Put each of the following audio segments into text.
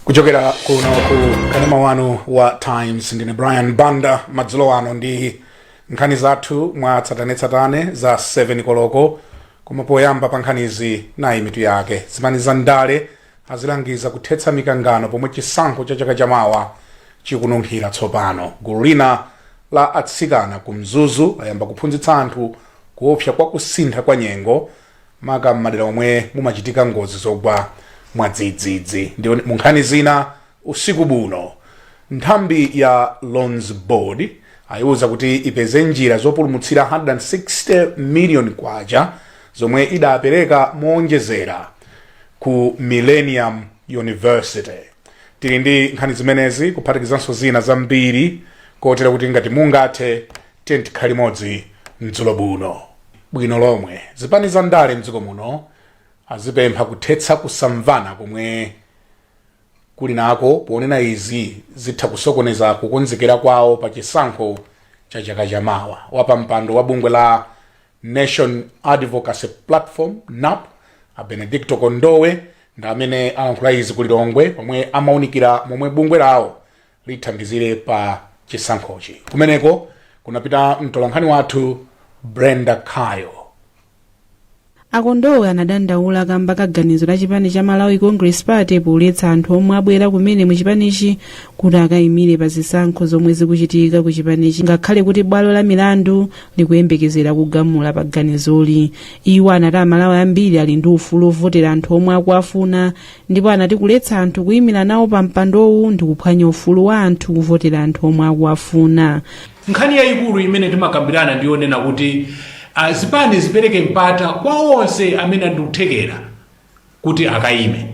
Kuchokera kuno ku kanema wanu wa Times ndine Brian Banda madzulo ano ndi nkhani zathu mwa tsatane za 7 koloko kumapoyamba pa nkhanizi nayi mitu yake. Zimani za ndale azilangiza kuthetsa mikangano pomwe chisankho cha chaka chamawa chikununkhira tsopano. Gulu lina la atsikana ku Mzuzu ayamba kuphunzitsa anthu kuopsa kwa kusintha kwa nyengo maka m'madera omwe mumachitika ngozi zogwa mwadzidzidzi. Ndiyo munkhani zina usiku buno nthambi ya Loans Board ayiuza kuti ipeze njira zopulumutsira 160 million kwacha zomwe idapereka moonjezera ku Millennium University. Tili ndi nkhani zimenezi kuphatikizanso zina zambiri kotera kuti ngati mungathe tikhale limodzi mdzulo buno. Bwino lomwe zipani za ndale mdziko muno azipempha kuthetsa kusamvana komwe kuli nako ponena izi zitha kusokoneza kukonzekera kwawo pa chisankho cha chaka chamawa. Wapampando wa bungwe la Nation Advocacy Platform NAP Benedicto Kondowe ndi amene alankhula izi ku Lilongwe pomwe amaunikira momwe bungwe lawo lithandizire pa chisankhochi. Kumeneko kunapita mtolankhani wathu Brenda Kayo. Akondowe anadandaula kamba kaganizo la chipani cha Malawi Congress Party poletsa anthu omwe abwera kumene mu chipanichi kuti akayimire pa zisankho zomwe zikuchitika ku chipanichi ngakhale kuti bwalo la milandu likuyembekezera kugamula pa ganizoli. Iwo anati Amalawi ambiri ali ndi ufulu ovotera anthu omwe akuafuna ndipo anati kuletsa anthu kuyimira nawo pa mpandowu ndi kuphwanya ufulu wa anthu kuvotera anthu omwe akuafuna. Nkhani yayikulu imene timakambirana ndiyonena kuti zipani zipereke mpata kwa onse amene ndikuthekera kuti akayime.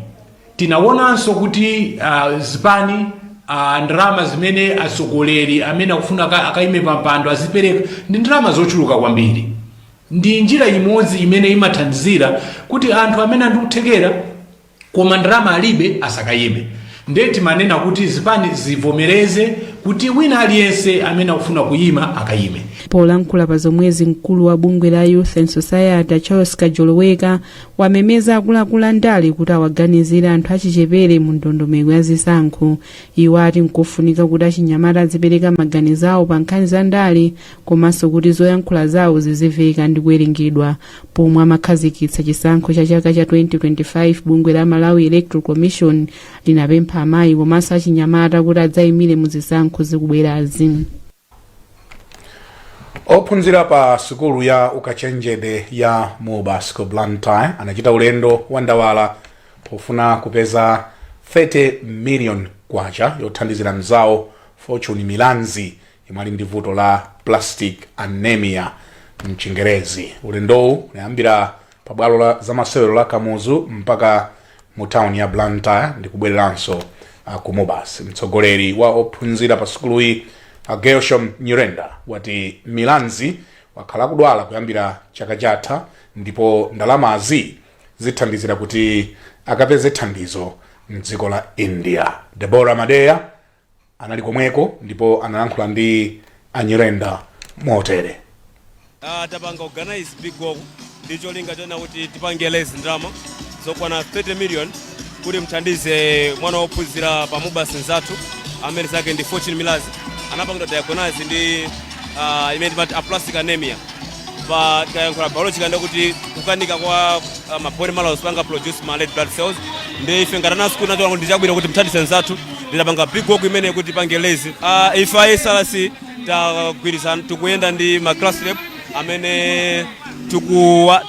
Tinaonanso kuti zipani ndalama zimene atsogoleri amene akufuna akayime pa mpando azipereka ndi ndalama zochuluka kwambiri. Ndi njira imodzi imene imathandizira kuti anthu amene ndikuthekera koma ndalama alibe asakayime. Ndeti manena kuti zipani zivomereze kuti wina aliyense amene akufuna kuyima akayime. Polankhula pa zomwezi mkulu wa bungwe la Youth and Society Charles Kajoloweka wamemeza akuluakulu andale kuti awaganizire anthu achichepere mu ndondomeko ya zisankho. Iwo ati nkofunika kuti achinyamata azipereka maganizo awo pa nkhani za ndale komanso kuti zoyankhula zawo zizimveka ndi kuwerengedwa. Pomwe amakhazikitsa chisankho cha chaka cha 2025 bungwe la Malawi Electoral Commission linapempha amayi komanso achinyamata kuti adzayimire mu zisankho zikubwerazi. Ophunzira pa sukulu ya ukachenjede ya Mubasco Blantyre anachita ulendo wa ndawala pofuna kupeza 30 million kwacha yothandizira mzawo Fortune Milanzi imali ndi vuto la plastic anemia mchingerezi. Ulendowu unayambira pa bwalo la zamasewero la Kamuzu mpaka mu town ya Blantyre ndi kubwereranso ku Mubas. Mtsogoleri wa ophunzira pa sukulu iyi Gershom Nyirenda wati Milanzi wakhala kudwala kuyambira chaka chatha ndipo ndalamazi zithandizira kuti akapeze thandizo mdziko la India. Deborah Madeya anali komweko ndipo analankhula ndi Anyirenda motere. Tapanga organize big goal ndicho linga chona kuti tipange less drama zokwana 30 million kuti mthandize mwana wophunzira pa Mubas nzathu amene zake ndi Fortune Milanzi anapanga diagnose ndi imene aplastic anemia pa kayankhula biological ndikuti kukanika kwa mabone malo spanga produce ma red blood cells ndi ife ngati nasu kuna kuti ndichabwira kuti mthandize nzathu nditapanga big work imene kuti pange lazy ife SRC tagwirizana tikuyenda ndi ma class rep amene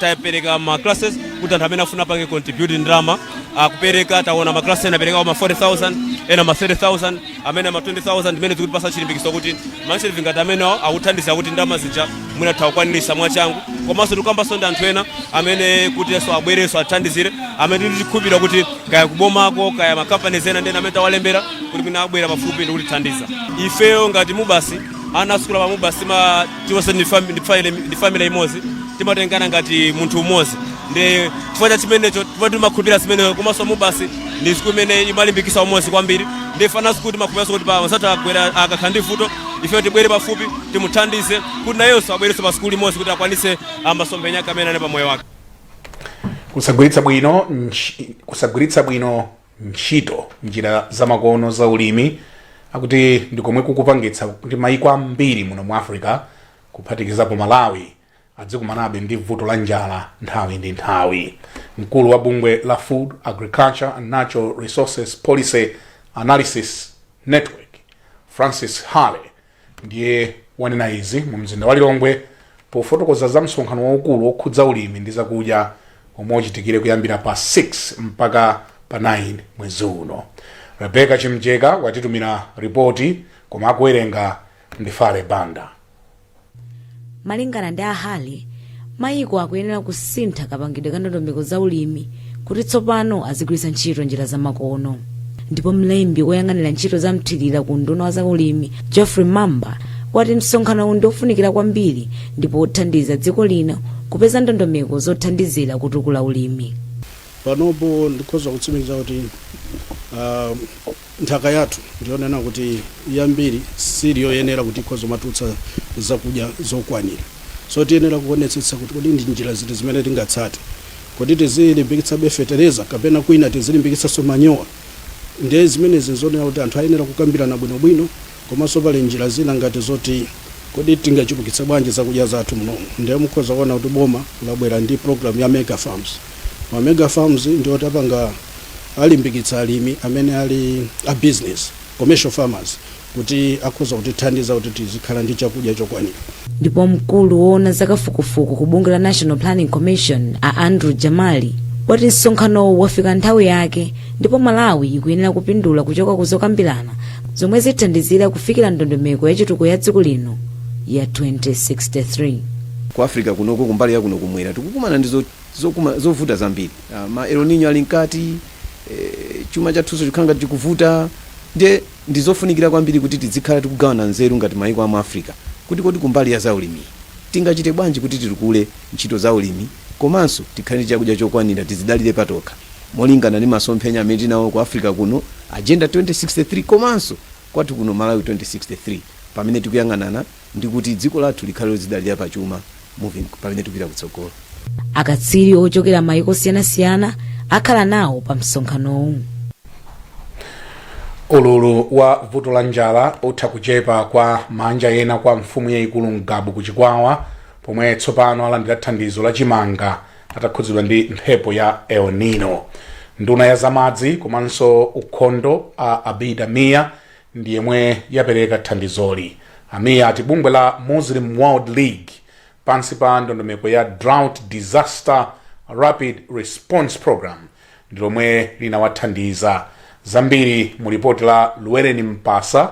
tapereka ma classes kuti anthu amene afuna pange contribute drama kupereka taona ma classes anapereka ma 40,000 ena ma 30,000 amene ma 20,000 imene tikupasa chilimbikiso kuti manche vingati amene akuthandiza kuti ndalama zija mwina tawakwanirisa mwachangu komanso tikambaso ndi anthu ena amene kuti so abwereso athandizire amene tikukhulupirira kuti kaya kubomako kaya ma companies ena ndena amene tawalembera kuti mwina abwera pafupi ndi kutithandiza. Ifeyo ngati Mubasi ana sukula pa Mubasi tiwose ndi family imodzi timatengana ngati munthu umodzi ndi chifukwa chimenecho timakhulupirira zimenezo komanso Mubasi ndi siku imene imalimbikisa umodzi kwambiri ndi fana siku timakhulupirira kuti pa wasatu agwera akakhala ndi vuto ife tibwere pafupi timuthandize kuti nayonso abwereso pa sukulu imodzi kuti akwanise masomphenya amene ali pa moyo wake. Kusagwiritsa bwino ntchito njira zamakono za ulimi akuti ndikomwe kukupangitsa kuti maiko ambiri muno mu Africa kuphatikizapo Malawi adzikumanabe ndi vuto la njala nthawi ndi nthawi. Mkulu wa bungwe la Food, Agriculture and Natural Resources Policy Analysis Network Francis Hale ndiye wanena izi mu mzinda wa Lilongwe pofotokoza za msonkhano waukulu wokhudza ulimi ndi zakudya omwe uchitikire kuyambira pa 6 mpaka pa 9 mwezi uno. Rebecca Chimjeka watitumira ripoti koma akuwerenga ndi Fale Banda. Malingana ndi Hale, maiko akuyenera kusintha kapangidwe ka ndondomeko za ulimi kuti tsopano azigwiritsa ntchito njira zamakono. Ndipo mlembi woyang'anira ntchito za mthirira ku nduna za ulimi Geoffrey Mamba wati msonkhano uwu ndiofunikira kwambiri ndipo uthandiza dziko lino kupeza ndondomeko zothandizira kutukula ulimi. Panopo ndikhoza kutsimikiza kuti nthaka yathu ndionena kuti yambiri siriyo yenera kuti ikhoza matutsa zakudya zokwanira. So tiyenera kuonetsetsa kuti kodi ndi njira ziti zimene tingatsate. Kodi tizilimbikitsa fertilizer kapena kwina tizilimbikitsa so manure. Ndiye zimene zinzonera kuti anthu ayenera kukambirana bwinobwino komanso pali njira zina ngati zoti kodi tingachulukitsa bwanji zakudya zathu muno. Ndiye mukhoza kuona kuti boma labwera ndi program ya mega farms. Ma mega farms ndio tapanga alimbikitsa alimi amene ali a business commercial farmers kuti akhoza kutithandiza kuti tizikhala ndi chakudya chokwanira. Ndipo mkulu woona zakafukufuku ku bungwe la National Planning Commission Andrew Jamali wati msonkhano wafika nthawi yake ndipo Malawi ikuyenera kupindula kuchoka kuzokambirana zomwe zithandizira kufikira ndondomeko ya chitukuko ya dziko lino ya 2063. Ku Africa kunoko kumbali ya kuno kumwera tikukumana ndizo zovuta zambiri. Ma El Niño ali nkati, chuma chathuso chikhanga tikuvuta ndizofunikira kwambiri kuti tizikhala tikugawana nzeru ngati maiko a Africa kuti kodi kumbali ya zaulimi tingachite bwanji kuti tikule ntchito za ulimi komanso tikhale chakudya chokwanira tizidalire patokha molingana ndi masomphenya amene tinawo ku Africa kuno agenda 2063 komanso kwathu kuno Malawi 2063 pamene tikuyang'anana ndi kuti dziko lathu likhale lozidalira pachuma moving pamene tikupita kutsogolo. Akatswiri ochokera maiko osiyanasiyana akhala nawo pa msonkhanowu. Ululu wa vuto la njala utha kuchepa kwa manja ena kwa mfumu yayikulu Ngabu kuchikwawa pomwe tsopano alandira thandizo la chimanga atakhudzidwa ndi mphepo ya El Nino. Nduna ya zamadzi komanso ukhondo a Abida Mia ndi yemwe yapereka thandizoli. Amia ati bungwe la Muslim World League pansi pa ndondomeko ya Drought Disaster Rapid Response Program ndilomwe linawathandiza. Zambiri mu ripoti la Luwereni Mpasa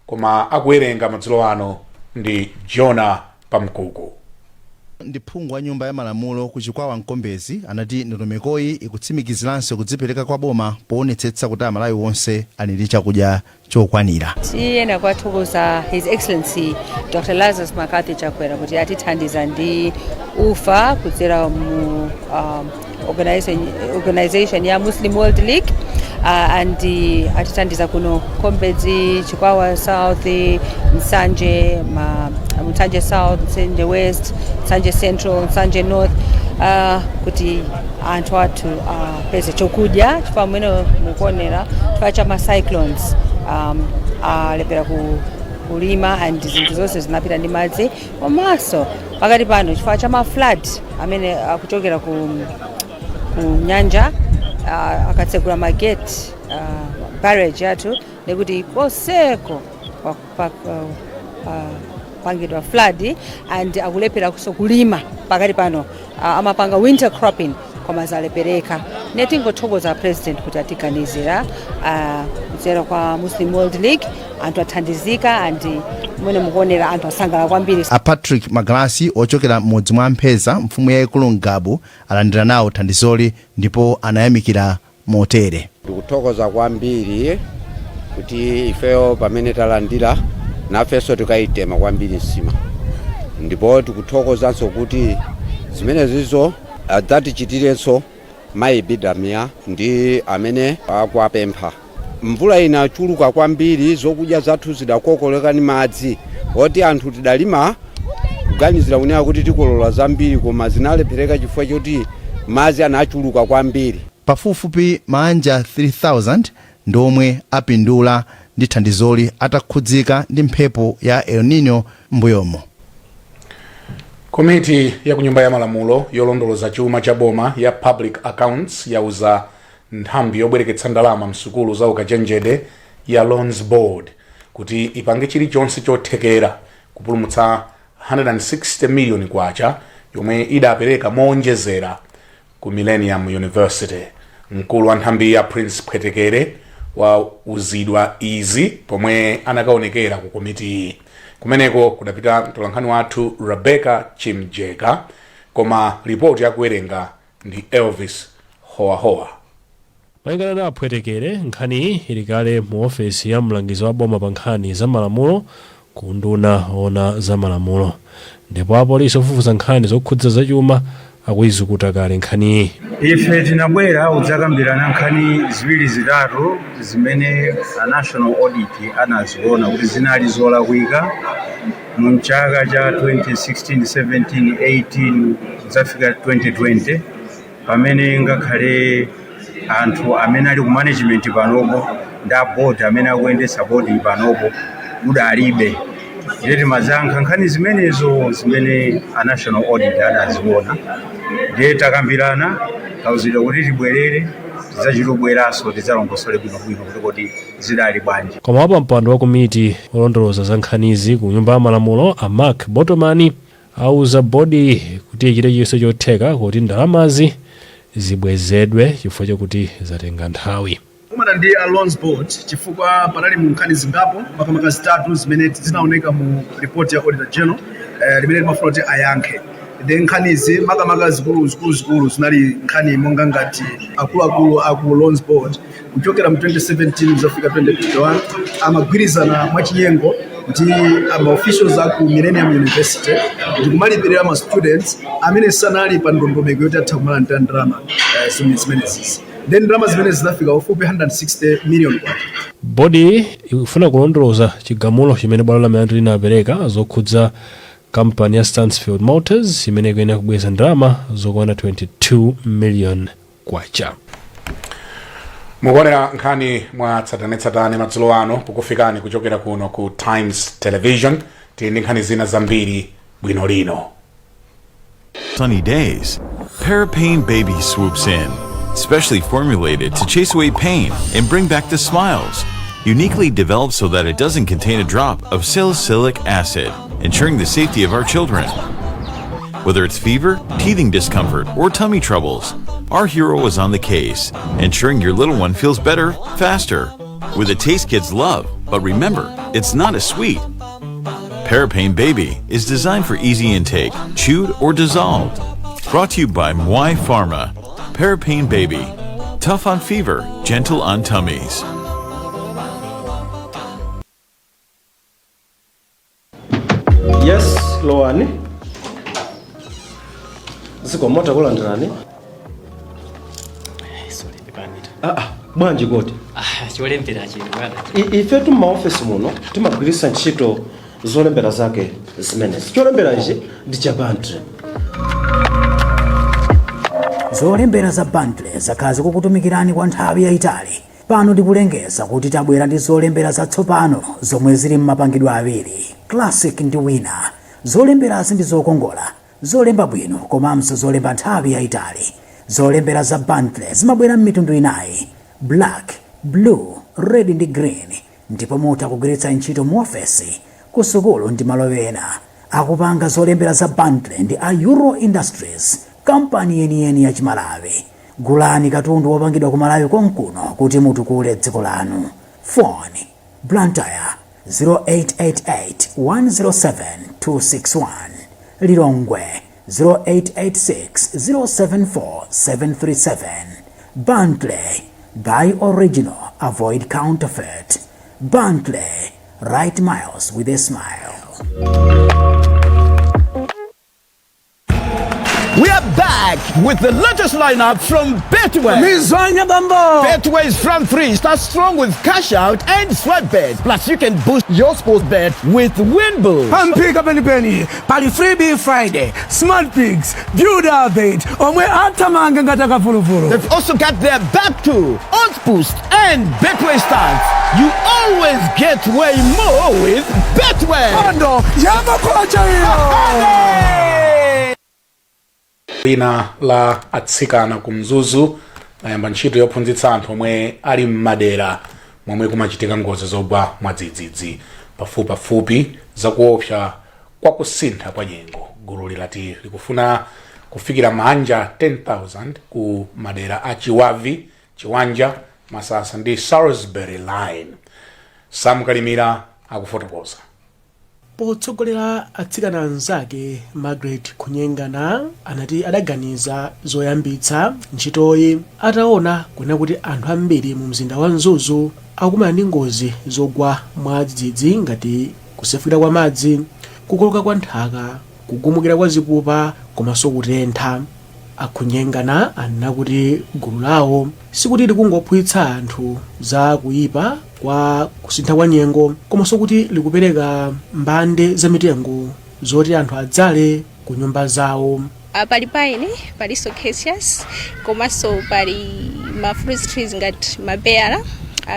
koma akuwerenga madzulo ano ndi Jona Pamkuku. Ndiphungu wa nyumba ya malamulo kuchikwawa Nkombezi anati ndondomekoyi ikutsimikiziranso kudzipereka kwa boma poonetsetsa kuti Amalawi wonse ali ndi chakudya chokwanira. Tiyena kwathokoza His Excellency Dr. Lazarus Makathi Chakwera kuti atithandiza ndi ufa kudzera mu organization ya Muslim World League and atithandiza kuno Nkombezi, Chikwawa South, Nsanje South, Nsanje West, Nsanje Central, Nsanje North kuti anthu athu peze chokudya chifukwa mwene mukuonera chifukwa cha ma cyclones alepera kulima and zinthu zonse zinapita ndi madzi komanso pakati pano chifukwa cha ma flood amene akuchokera ku nyanja akatsegula magate barrage yathu nekuti koseko pangidwa flood and akulepera kulima pakati pano amapanga winter cropping koma zalepereka. Netingothokoza president kuti atiganizira kudzera kwa Muslim World League anthu athandizika and mwene mukuonera anthu asangala kwambiri. Patrick Magalasi ochokera mmodzi mwa mpeza mfumu yayikulu Ngabu alandira nawo thandizoli ndipo anayamikira motere. Tikuthokoza kwambiri kuti ifeyo pamene talandira nafeso tikayitema kwambiri nsima ndipo tikuthokozanso kuti zimene zizo adzatichitirenso mayi bidamia ndi amene akuapempha. Mvula inachuluka kwambiri zokudya zathu zidakokoleka ni madzi oti anthu tidalima kuganizira kunena kuti tikolola zambiri koma zinalepereka chifukwa choti madzi anachuluka kwambiri. pafupifupi manja 3000 ndomwe apindula ndi thandizoli atakhudzika ndi mphepo ya El Nino mbuyomo. Komiti ya kunyumba ya malamulo yolondoloza chuma cha boma ya public accounts yauza nthambi yobwereketsa ndalama msukulu za ukachenjede ya loans board kuti ipange chilichonse chothekera kupulumutsa 160 million kwacha yomwe idapereka moonjezera ku Millennium University. Mkulu wa nthambi ya Prince Pwetekere wa uzidwa izi pomwe anakaonekera ku komiti. Kumeneko kudapita mtolankhani wathu Rebecca Chimjeka, koma ripoti yakuwerenga ndi Elvis Hoahoa. Malingana na Pwetekere, nkhani ili kale mu ofesi ya mlangizi wa boma pa nkhani za malamulo ku nduna ona za malamulo, ndipo apolisi ofufuza nkhani zokhudza zachuma akuizukuta kale nkhani. Ife tinabwera udzakambirana nkhani ziwiri zitatu zimene a national audit anaziona kuti zinali zolakwika mu chaka cha 2016, 17, 18 zafika 2020 pamene ngakhale anthu amene ali ku management panopo nda board amene akuyendesa board panopo mudalibe. Ile timazankha nkhani zimenezo zimene a national audit anaziona. Ndiye takambirana kauzidwa kuti tibwerere tidzachitobweraso tidzalongosole bwinobwino kuti zidali bwanji. Koma apa mpando wa komiti olondoloza za nkhanizi ku nyumba ya malamulo a Mark Bottomani auza bodi kuti ichite chilichonse chotheka kuti ndalamazi zibwezedwe chifukwa chakuti zatenga nthawi. Kumana ndi a loans board chifukwa panali mu nkhani zingapo makamaka zitatu zimene zinaoneka mu report ya auditor general limene limafuna kuti ayankhe. Then nkhanizi makamaka zikulu zinali nkhani monga ngati akuluakulu aku loans board kuchokera mu 2017 zafika 2021 amagwirizana mwachinyengo kuti ama officials aku Millennium University kuti kumalipirira ma students amene sanali pa ndondomeko yoti atha kumalanda ndalama zimenezi. Then ndalama zimene zinafika ufupi 160 million kwacha. Bodi ikufuna kulondoloza chigamulo chimene bwalo la milandu linapereka zokhudza kampani ya Stansfield Motors imene ikuyenera kubweza ndalama zokwana 22 million kwacha. Mukuonera nkhani mwa tsatanetsatane madzulo ano kukufikani kuchokera kuno ku Times Television. Tindi nkhani zina zambiri bwino lino. Sunny days, Parapain Baby swoops in, specially formulated to chase away pain and bring back the smiles. Uniquely developed so that it doesn't contain a drop of salicylic acid, ensuring the safety of our children. Whether it's fever, teething discomfort, or tummy troubles, our hero is on the case, ensuring your little one feels better, faster, with a taste kids love. But remember, it's not a sweet. Parapain Baby is designed for easy intake, chewed or dissolved. Brought to you by Mwai Pharma. Parapain Baby, tough on fever, gentle on tummies. Yes, Loani. Ziko mota kulandirani. Sorry, Panita. Bwanji goti. Cholembera chino bwana. Ife tu ma office muno timagwirisa ntchito zolembera zake zimene. Cholembera ichi ndi cha bundle. Zolembera za bundle zakazi kukutumikirani kwa nthawi yayitali. Pano ndikulengeza kuti tabwera ndi zolembera zatsopano zomwe zili mmapangidwe awiri, classic ndi winner. Zolemberazi ndi zokongola, zolemba bwino komanso zolemba nthawi yayitali. Zolembera za bundle zimabwera m'mitundu inayi: black, blue, red ndi green. Ndipo mutha kugwiritsa ntchito mu ofesi, ku sukulu ndi malo ena. Akupanga zolembera za bundle ndi a Euro Industries, kampani yeniyeni ya Malawi. Gulani katundu wopangidwa ku Malawi konkuno kuti mutukule dziko lanu. Phone Blantyre 0888 107 261, Lilongwe 0886 074 737. Bundle, buy original, avoid counterfeit. Bundle, write miles with a smile. We are back with the latest lineup from Betway. Betway is from 3. Start strong with cash out and sweat bet. Plus, you can boost your sports bet with Win Boost. And pick up any penny. Pali freebie Friday. Smart pigs. Build update. Omwe atamanga ngataka fulufulu. They've also got their back to Odds Boost and Betway Stars. You always get way more with Betway. Kondo, yama kocha hiyo. Lina la atsikana kumzuzu layamba ntchito yophunzitsa anthu omwe ali m'madera momwe kumachitika ngozi zogwa mwadzidzidzi pafupi zakuopsa kwa kusintha kwa nyengo. Gulu lilati likufuna kufikira manja 10,000 ku madera a Chiwavi, Chiwanja, Masasa ndi Salisbury line. Sam Kalimira akufotokoza. Potsogolera atsikana anzake Margaret Kunyengana anati adaganiza zoyambitsa ntchitoyi ataona kwena kuti anthu ambiri mu mzinda wa Mzuzu akumana ndi ngozi zogwa mwadzidzidzi ngati kusefukira kwa madzi, kukoloka kwa nthaka, kugumukira kwa zipupa komanso kutentha. Akunyengana anena kuti gulu lawo sikuti likungophunzitsa anthu za kuyipa kwa kusintha kwa nyengo, komanso kuti likupereka mbande za mitengo zoti anthu adzale ku nyumba zawo. Pali paine, pali Acacias, komanso pali ma fruit trees ngati mapera.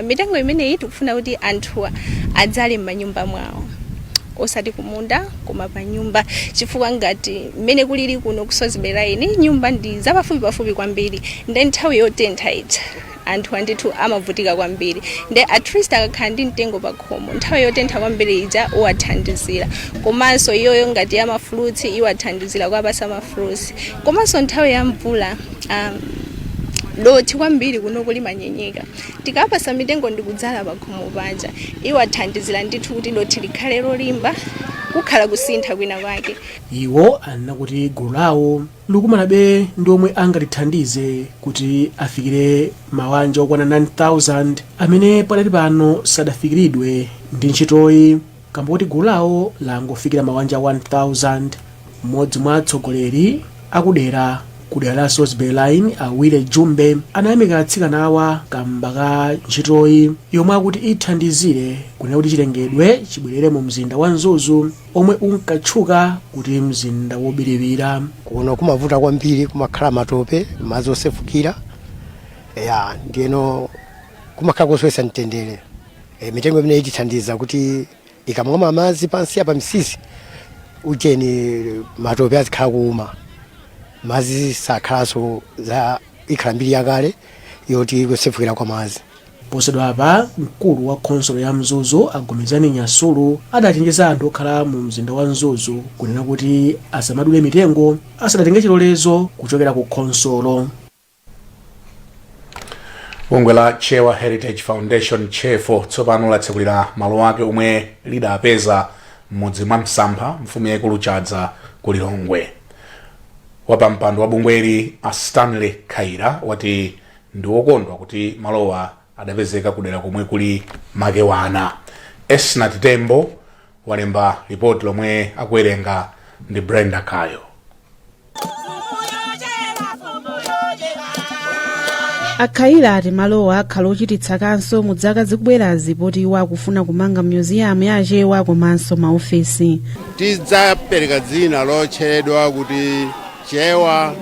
Mitengo imeneyi tikufuna kuti anthu adzale m'manyumba mwawo, osati kumunda koma pa nyumba, chifukwa ngati mmene kulili kuno ku Salisbury line nyumba ndi zapafupi kwambiri, ndi nthawi yotentha ita anthu andithu amavutika kwambiri, ndi at least akakhala ndi mtengo pa khomo nthawi yotentha kwambiri ija uwathandizira. Komanso iyoyo ngati ya mafruits iwathandizira kwa basa mafruits. Komanso nthawi ya mvula doti kwambiri kuno kuli manyenyeka, tikapasa mitengo ndikudzala pa khomo panja iwathandizira ndithu kuti doti likhale lolimba, kukhala kusintha kwina kwake. Iwo anena kuti gulu lawo likumanabe ndi omwe angalithandize kuti afikire mawanja okwana 9,000 amene padali pano sadafikiridwe ndi ntchitoyi, kamba kuti gulu lawo langofikira mawanja 1,000. Mmodzi mwa atsogoleri akudera kudera la Salisbury line Awile Jumbe anayamika atsikana awa kamba ka ntchitoyi yomwe akuti ithandizire kunena kuti chilengedwe chibwerere mu mzinda wa Mzuzu omwe unkatchuka kuti mzinda wobiriwira. Kuno kumavuta kwambiri, kumakhala matope, madzi osefukira, ndiyeno kumakhala koswesa mtendere. Mitengo imene itithandiza kuti ikamwa madzi pansi apa msisi ucheni matope azikhala kuuma, madzi sakhalaso za ikhala mbiri yakale yoti kusefukira kwa madzi. Posedwa apa mkulu wa khonsolo ya Mzuzu Agomezani Nyasulu adachenjeza anthu okhala mu mzinda wa Mzuzu kunena kuti asamadule mitengo asadatenge chilolezo kuchokera ku khonsolo. Bungwe la Chewa Heritage Foundation Chefo tsopano latsekulira malo ake omwe lidapeza mmodzi mwa msampha mfumu yaikulu Chadza ku Lilongwe. Wapampando wa bungweli a Stanley Khaira wati ndi wokondwa kuti malowa adapezeka kudera komwe kuli makewana. Esnat Tembo walemba ripoti lomwe akuwerenga ndi Brenda Kayo. Akhaira ati malowa akhala ochititsa kanso mu zaka zikubwerazi poti iwo akufuna kumanga museum ya Chewa komanso maofesi. Tidzapereka dzina lotchedwa kuti Chewa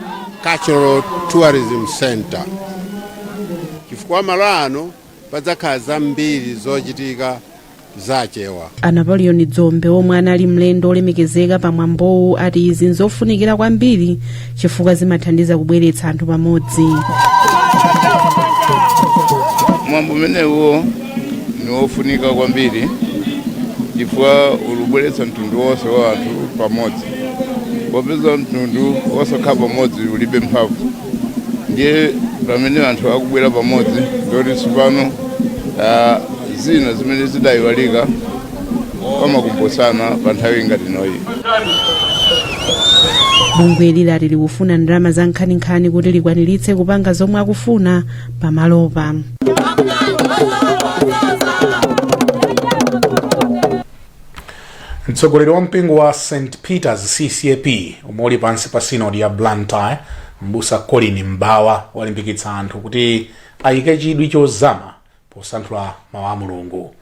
Cultural Tourism Center, chifukwa malo ano padzakhala zambiri zochitika za Chewa. Napoleon Zomwe omwe anali mlendo olemekezeka pa mwambowu ati izi nzofunikira kwambiri chifukwa zimathandiza kubweretsa anthu pamodzi. Mwambo umenewo ni wofunika kwambiri chifukwa ulubweretsa mtundu wonse wa anthu pamodzi. Popeza mtundu wosakhala pamodzi ulibe mphamvu, ndiye pamene anthu akubwera pamodzi ndoti tsopano zina zimene zidayiwalika pamakumbusana pa nthawi ngati noyi. Bungwe lilati likufuna ndalama za Nkhani kuti likwaniritse kupanga zomwe akufuna pamalopa. mtsogoleri wa mpingo wa St Peters CCAP omwe uli pansi pa sinodi ya Blantyre mbusa Colin Mbawa walimbikitsa anthu kuti ayike chidwi chozama posanthula mawu a Mulungu.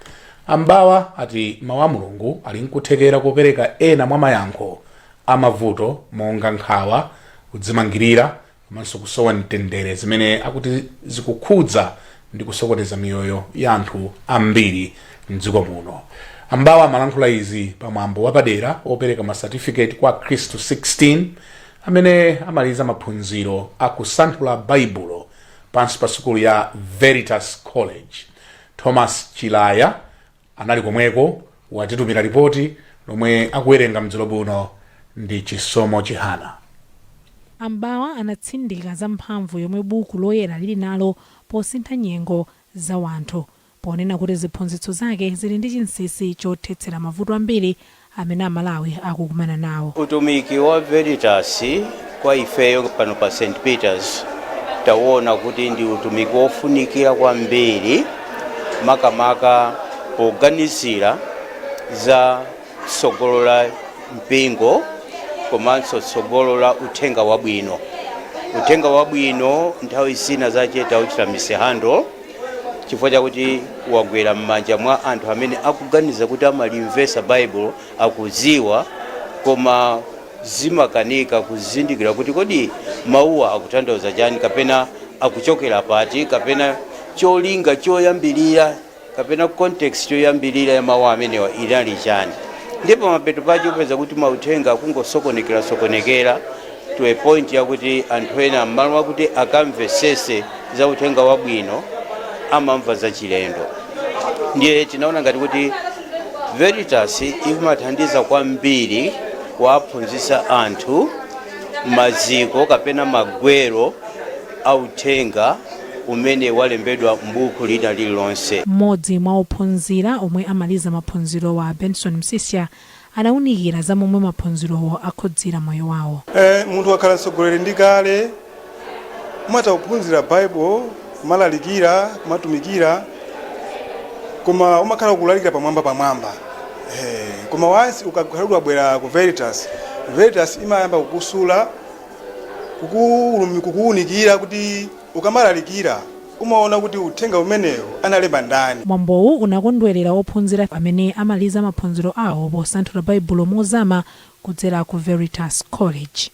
Mbawa ati mawu a Mulungu ali nkuthekera kupereka ena mwa mayankho amavuto monga nkhawa, kudzimangirira komanso kusowa mtendere zimene akuti zikukhudza ndi kusokoteza miyoyo ya anthu ambiri mdziko muno. Mbawa amalankhula izi pamwambo wapadera opereka masatifiketi kwa Khristu 16 amene amaliza maphunziro akusanthula baibulo pansi pa sukulu ya Veritas College. Thomas Chilaya anali komweko watitumira ripoti lomwe akuwerenga mdzilo buno ndi Chisomo Chihana. Mbawa anatsindika za mphamvu yomwe buku loyera lili nalo posintha nyengo za wanthu, ponena kuti ziphunzitso zake zili ndi chinsinsi chothetsera mavuto ambiri amene Amalawi akukumana nawo. Utumiki wa Veritas kwa ifeyo pano pa St Peters tawona kuti ndi utumiki wofunikira kwambiri makamaka poganizira za tsogolola mpingo komanso tsogolola uthenga wabwino. Uthenga wabwino nthawi zina zache tauchita misehando chifukwa chakuti wagwera m'manja mwa anthu amene akuganiza kuti amalimvesa Bible akuziwa koma zimakanika kuzindikira kuti kodi mawuwa akutanthauza chani kapena akuchokera pati kapena cholinga choyambirira kapena context choyambirira ya mawu amenewa inali chani. Ndipo mapeto pacho upeza kuti mauthenga akungosokonekera to a point yakuti anthu ena m'malo mwakuti akamvesese za uthenga wabwino amamva za chilendo. Ndiye tinaona ngati kuti Veritas imathandiza kwambiri kuwaphunzitsa anthu maziko kapena magwero authenga umene walembedwa m'buku lina lililonse. Mmodzi mwa ophunzira omwe amaliza maphunziro wa Benson Msisya anawunikira za momwe maphunzirowo akhudzira moyo wawo. Munthu wakhala mtsogoleri ndi kale umata kuphunzira Bible kumalalikira kumatumikira koma umakhala kulalikira pamwamba koma once ukakhala bwera ku Veritas imayamba kukusula kukuunikira kuti ukamalalikira umaona kuti uthenga umenewo analemba ndani. Mwambowu unakondwerera ophunzira amene amaliza maphunziro awo posanthula baibulo mozama kudzera ku Veritas College.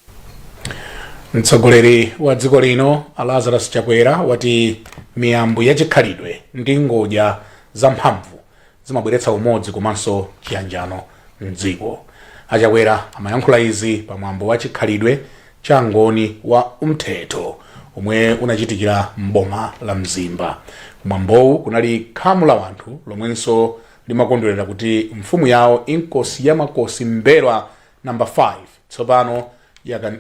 Mtsogoleri wa dziko lino Lazarus Chakwera wati miyambo yachikhalidwe ndi ngodya za mphamvu zimabweretsa umodzi komanso chiyanjano mdziko. Achakwera amayankhula izi pamwambo wa chikhalidwe cha ngoni wa umthetho omwe unachitikira mboma la Mzimba. Mwambowu kunali khamu la wanthu lomwenso limakondwerera kuti mfumu yawo inkosi ya makosi Mberwa namba 5 tsopano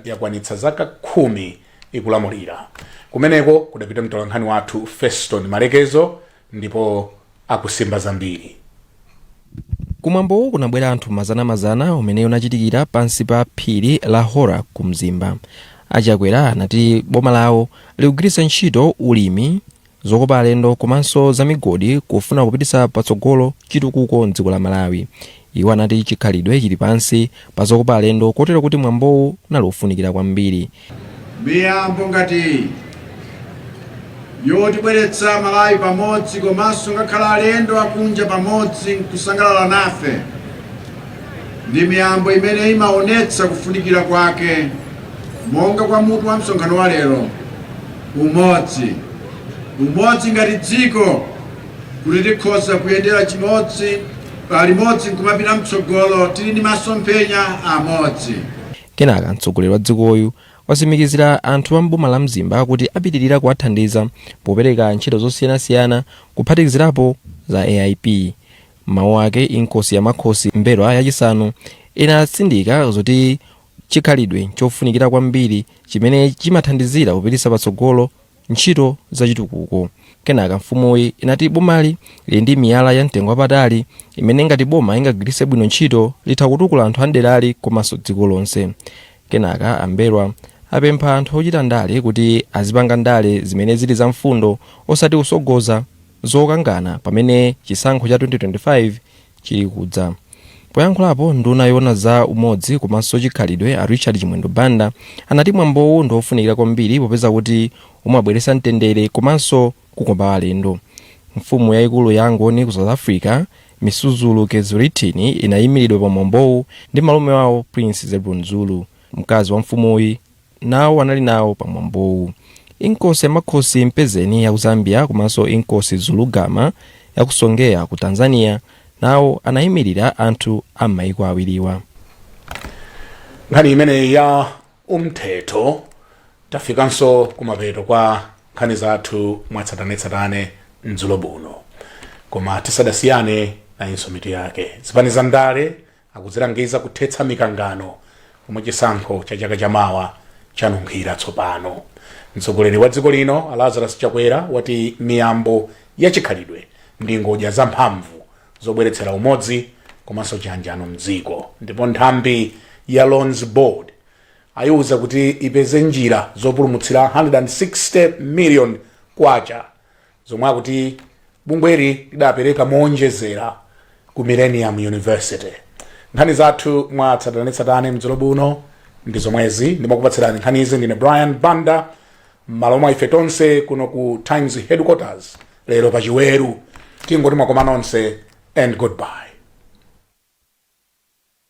yakwanitsa zaka 10 ikulamulira. Kumeneko kudapita mtolankhani wathu Feston Malekezo ndipo akusimba zambiri. Kumwambowu kunabwera anthu mazana umene unachitikira pansi pa phiri la Hora ku Mzimba. Achakwera anati boma lawo likugwiritsa ntchito ulimi, zokopa alendo komanso za migodi kufuna kupititsa patsogolo chitukuko m'dziko la Malawi. Iwo anati chikhalidwe chili pansi pa zokopa alendo kotero kuti mwambowu unali ofunikira kwambiri. Miyambo ngati yotibweretsa Malawi pamodzi komanso ngakhala alendo akunja pamodzi kusangalala nafe ndi miyambo imene imaonetsa kufunikira kwake monga kwa mutu wa msonkhano wa lero. Umodzi ngati dziko kuti tikhoza kuyendera limodzi nkumapita mtsogolo tili ndi masomphenya amodzi. Kenaka mtsogoleri wa dzikoyu wasimikizira anthu a mboma la Mzimba kuti apitirira kuwathandiza popereka ntchito zosiyanasiyana kuphatikizirapo za AIP. Mawu ake inkosi ya makhosi Mberwa yachisanu inatsindika zoti chikhalidwe chofunikira kwambiri chimene chimathandizira kupititsa patsogolo ntchito za chitukuko. Kenaka mfumuyi inati bomali lili ndi miyala ya mtengo wapatali imene ngati boma ingagwiritse bwino ntchito litha kutukula anthu anderali komanso dziko lonse. Kenaka Amberwa apempha anthu ochita ndale kuti azipanga ndale zimene zili za mfundo osati kusogoza zokangana pamene chisankho cha 2025 chili kudza. poyankhulapo nduna yoona za umodzi komanso chikhalidwe a Richard Chimwendo Banda anati mwambowu ndiofunikira kwambiri popeza kuti umabweretsa mtendere komanso kukopa alendo. Mfumu yayikulu ya Angoni ku South Africa Misuzulu Kezulitini inayimiridwa pa mwambowu ndi malume wawo Prince Zebron Zulu, mkazi wa mfumuyi, nawo anali nawo pa mwambowu. Inkosi yamakhosi Mpezeni ya ku Zambia komanso Inkosi Zulugama ya ku Songea ku Tanzania nawo anayimirira anthu a maiko awiriwa. Nkhani imene ya umthetho tafikanso kumapeto kwa nkhani zathu mwatsatanetsatane mdzulo buno, koma tisadasiyane na mitu yake. Zipani za ndale akuzilangiza kuthetsa mikangano pomwe chisankho cha chaka chamawa chanunkhira tsopano. Mtsogoleri wa dziko lino Lazarus Chakwera wati miyambo ya chikhalidwe ndi ngodya za mphamvu zobweretsera umodzi komanso chiyanjano mdziko, ndipo nthambi ya Loans Board ayuza kuti ipeze njira zopulumutsira 160 million kwacha zomwe akuti bungweri lidapereka moonjezera ku Millennium University. Nkhani zathu mwatsatanetsatane mdzulo buno ndi zomwezi, ndimakupatsirani nkhani izi ndine Brian Banda, malo mwa ife tonse kuno ku Times Headquarters lero pa Chiweru. Tingoti mwakoma nonse and goodbye.